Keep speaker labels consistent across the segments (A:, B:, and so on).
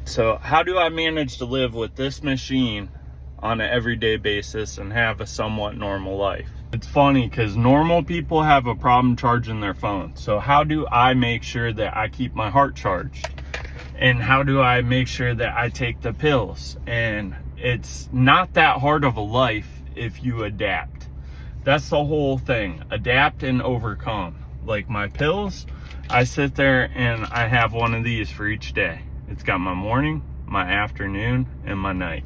A: So how do I manage to live with this machine on an everyday basis and have a somewhat normal life? It's funny because normal people have a problem charging their phone. So how do I make sure that I keep my heart charged? And how do I make sure that I take the pills? And it's not that hard of a life if you adapt. That's the whole thing. Adapt and overcome. Like my pills, I sit there and I have one of these for each day. It's got my morning, my afternoon, and my night.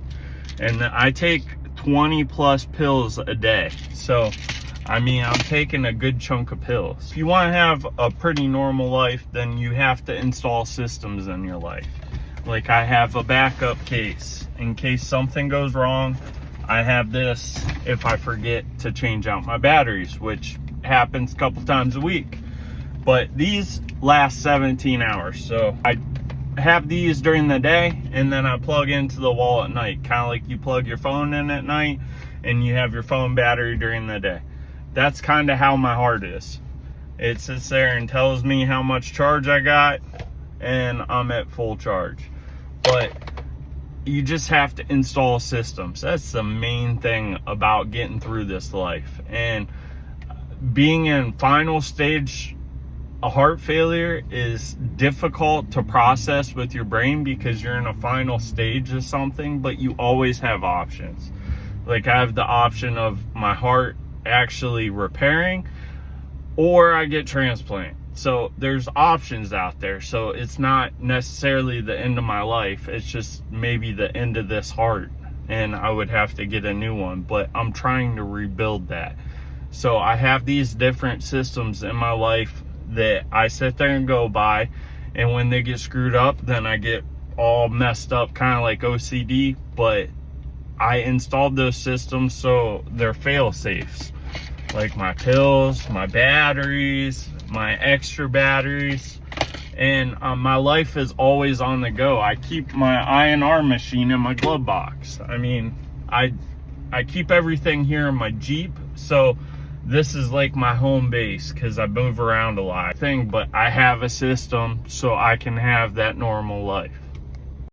A: And I take 20 plus pills a day. So, I mean, I'm taking a good chunk of pills. If you want to have a pretty normal life, then you have to install systems in your life. Like I have a backup case. In case something goes wrong, I have this if I forget to change out my batteries, which happens a couple times a week. But these last 17 hours. So I have these during the day and then I plug into the wall at night, kind of like you plug your phone in at night and you have your phone battery during the day. That's kind of how my heart is. It sits there and tells me how much charge I got and I'm at full charge. But you just have to install systems. That's the main thing about getting through this life. And being in final stage a heart failure is difficult to process with your brain because you're in a final stage of something, but you always have options. Like I have the option of my heart actually repairing or I get transplant. So there's options out there. So it's not necessarily the end of my life. It's just maybe the end of this heart and I would have to get a new one, but I'm trying to rebuild that. So I have these different systems in my life that I sit there and go by, and when they get screwed up, then I get all messed up, kind of like OCD, but I installed those systems so they're fail safes, like my pills, my batteries, my extra batteries, and my life is always on the go. I keep my INR machine in my glove box. I mean, I keep everything here in my Jeep, so this is like my home base because I move around a lot. But I have a system so I can have that normal life.